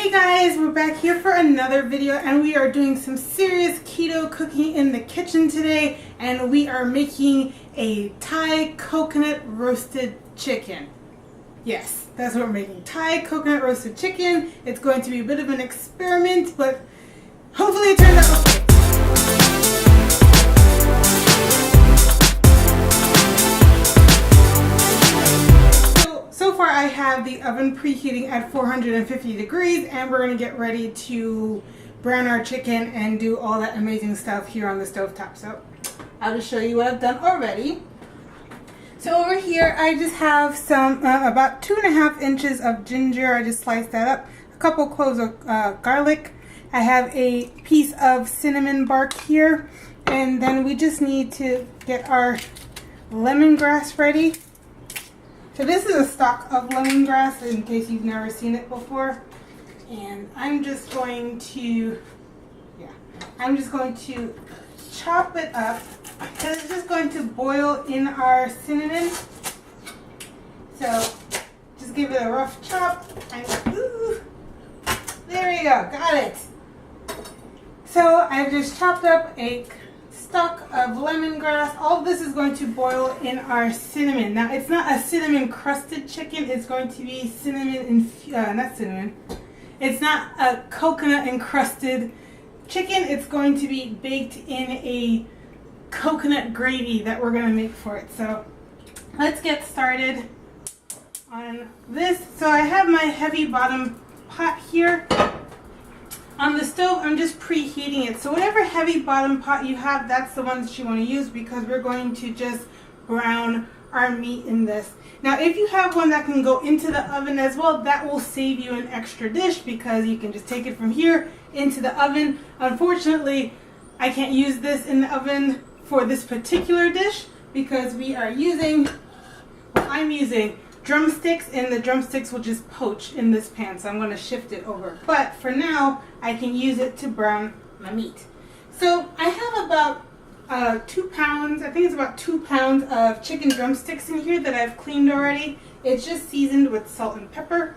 Hey guys, we're back here for another video and we are doing some serious keto cooking in the kitchen today, and we are making a Thai coconut roasted chicken. Yes, that's what we're making. Thai coconut roasted chicken. It's going to be a bit of an experiment, but hopefully it turns out okay. So far I have the oven preheating at 450 degrees and we're going to get ready to brown our chicken and do all that amazing stuff here on the stovetop. So I'll just show you what I've done already. So over here I just have some about 2.5 inches of ginger. I just sliced that up. A couple cloves of garlic. I have a piece of cinnamon bark here, and then we just need to get our lemongrass ready. So this is a stalk of lemongrass in case you've never seen it before. And I'm just going to chop it up because it's just going to boil in our cinnamon. So just give it a rough chop. There you go, got it. So I've just chopped up a stalk of lemongrass. All of this is going to boil in our cinnamon. Now it's not a cinnamon crusted chicken, it's going to be it's not a coconut encrusted chicken, it's going to be baked in a coconut gravy that we're going to make for it. So let's get started on this. So I have my heavy bottom pot here. On the stove, I'm just preheating it. So whatever heavy bottom pot you have, that's the one that you want to use because we're going to just brown our meat in this. Now, if you have one that can go into the oven as well, that will save you an extra dish because you can just take it from here into the oven. Unfortunately, I can't use this in the oven for this particular dish because I'm using drumsticks, and the drumsticks will just poach in this pan, so I'm going to shift it over. But for now, I can use it to brown my meat. So I have about 2 pounds, I think it's about 2 pounds of chicken drumsticks in here that I've cleaned already. It's just seasoned with salt and pepper.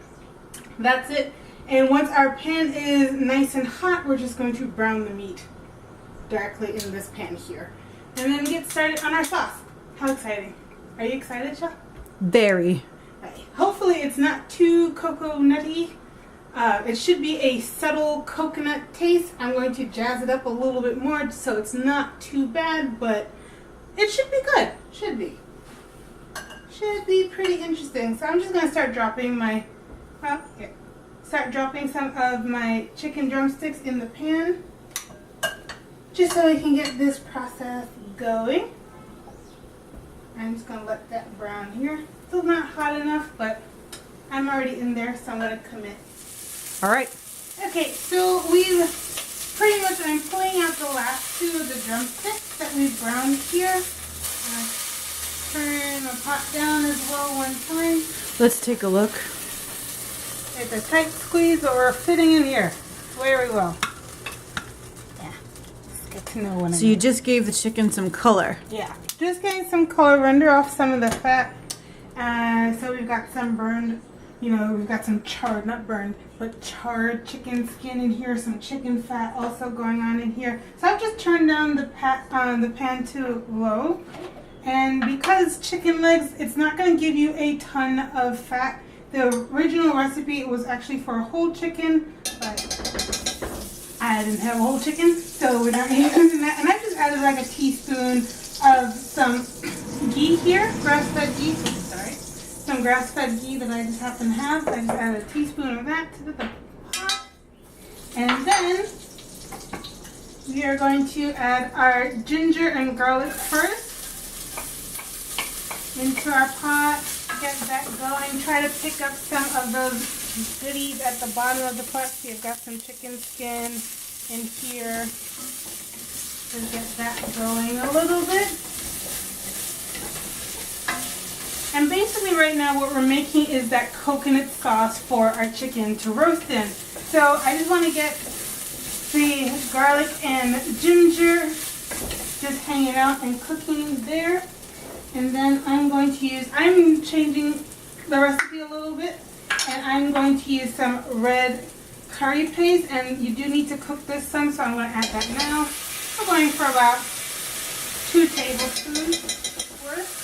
That's it. And once our pan is nice and hot, we're just going to brown the meat directly in this pan here. And then get started on our sauce. How exciting. Are you excited, Sha? Very. Hopefully it's not too coconutty. It should be a subtle coconut taste. I'm going to jazz it up a little bit more so it's not too bad, but it should be good. Should be pretty interesting. So I'm just going to start dropping some of my chicken drumsticks in the pan just so we can get this process going. I'm just going to let that brown here. Still not hot enough, but I'm already in there, so I'm going to commit. All right. Okay, so I'm pulling out the last 2 of the drumsticks that we've browned here. Turn the pot down as well one time. Let's take a look. It's a tight squeeze, but we're fitting in here very well. Yeah, just get to know one another. So you just gave the chicken some color. Yeah, just getting some color, render off some of the fat. So we've got some burned, we've got some charred, not burned, but charred chicken skin in here, some chicken fat also going on in here. So I've just turned down the pan to low. And because chicken legs, it's not going to give you a ton of fat. The original recipe was actually for a whole chicken, but I didn't have a whole chicken, so we're not using that. And I just added like a teaspoon of some ghee here, grass-fed ghee. Some grass-fed ghee that I just happen to have. I just added a teaspoon of that to the pot. And then we are going to add our ginger and garlic first into our pot. Get that going. Try to pick up some of those goodies at the bottom of the pot. So you've got some chicken skin in here. Just get that going a little bit. And basically right now what we're making is that coconut sauce for our chicken to roast in. So I just want to get the garlic and ginger just hanging out and cooking there. And then I'm changing the recipe a little bit, and I'm going to use some red curry paste, and you do need to cook this some, so I'm going to add that now. I'm going for about 2 tablespoons worth.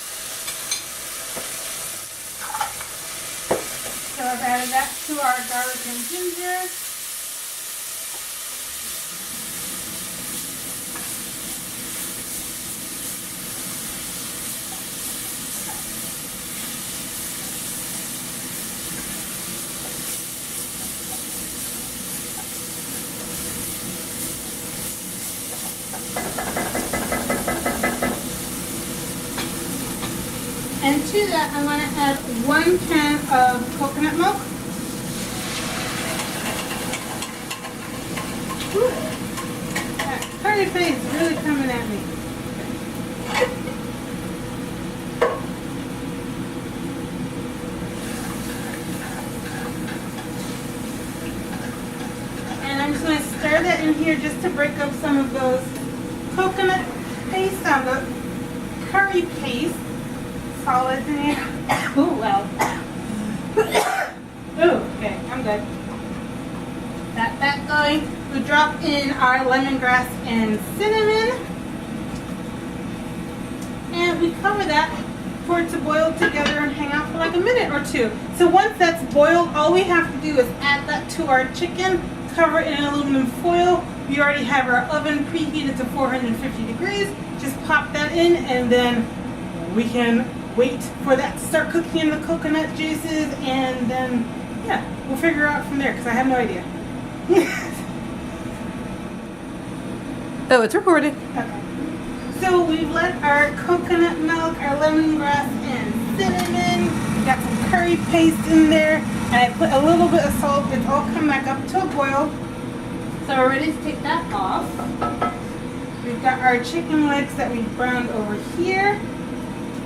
So I've added that to our garlic and ginger. And to that, I'm going to add 1 can of coconut milk. Whew. That curry paste is really coming at me. And I'm just going to stir that in here just to break up some of those coconut paste on the curry paste. Solid in here. Oh, well. Oh, okay, I'm good. Got that going. We drop in our lemongrass and cinnamon. And we cover that for it to boil together and hang out for like a minute or 2. So once that's boiled, all we have to do is add that to our chicken, cover it in aluminum foil. We already have our oven preheated to 450 degrees. Just pop that in, and then we can wait for that to start cooking in the coconut juices, and then, yeah, we'll figure out from there because I have no idea. Oh, it's recorded. Okay. So we've let our coconut milk, our lemongrass, and cinnamon. We got some curry paste in there, and I put a little bit of salt. It's all come back up to a boil. So we're ready to take that off. We've got our chicken legs that we browned over here.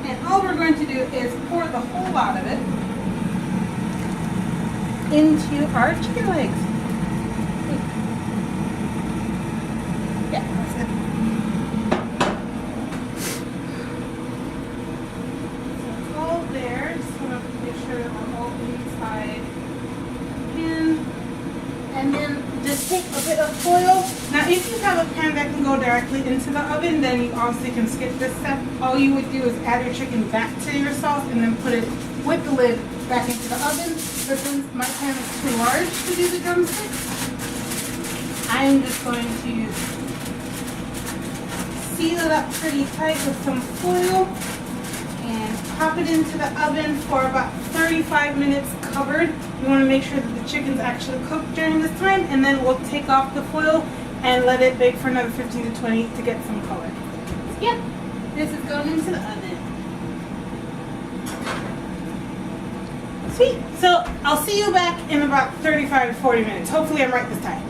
And all we're going to do is pour the whole lot of it into our chicken legs. Yeah, that's it. So it's all there. Just want to make sure that we're all inside in. And then just take a bit of foil. Now if you have a pan that can go directly into the oven, then you obviously can skip this step. All you would do is add your chicken back to your sauce and then put it with the lid back into the oven. But since my pan is too large to do the drumsticks, I'm just going to seal it up pretty tight with some foil and pop it into the oven for about 35 minutes covered. You want to make sure that the chicken's actually cooked during this time, and then we'll take off the foil and let it bake for another 15 to 20 to get some color. So yeah, this is going into the oven. Sweet. So I'll see you back in about 35 to 40 minutes. Hopefully I'm right this time.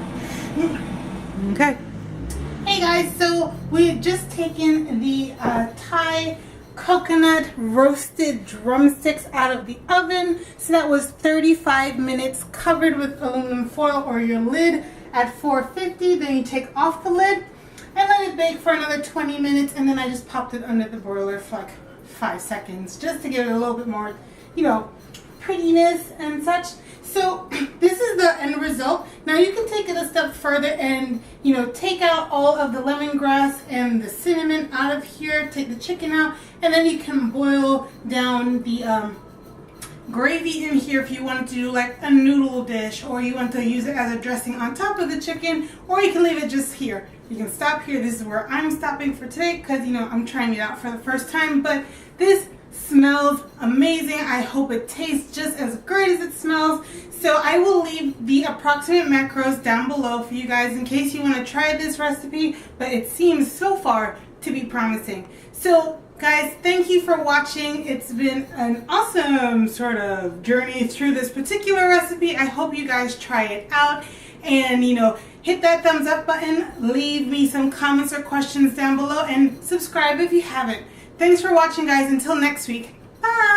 Okay. Hey guys, so we've just taken the Thai coconut roasted drumsticks out of the oven. So that was 35 minutes covered with aluminum foil or your lid at 450. Then you take off the lid and let it bake for another 20 minutes, and then I just popped it under the broiler for like 5 seconds just to give it a little bit more, you know, prettiness and such. So this is the end result. Now you can take it a step further and, you know, take out all of the lemongrass and the cinnamon out of here, take the chicken out, and then you can boil down the gravy in here if you wanted to do like a noodle dish, or you want to use it as a dressing on top of the chicken, or you can leave it just here. You can stop here. This is where I'm stopping for today because, you know, I'm trying it out for the first time, but this smells amazing. I hope it tastes just as great as it smells. So I will leave the approximate macros down below for you guys in case you want to try this recipe, but it seems so far to be promising. So guys, thank you for watching. It's been an awesome sort of journey through this particular recipe. I hope you guys try it out, and, you know, hit that thumbs up button, leave me some comments or questions down below, and subscribe if you haven't. Thanks for watching, guys. Until next week. Bye!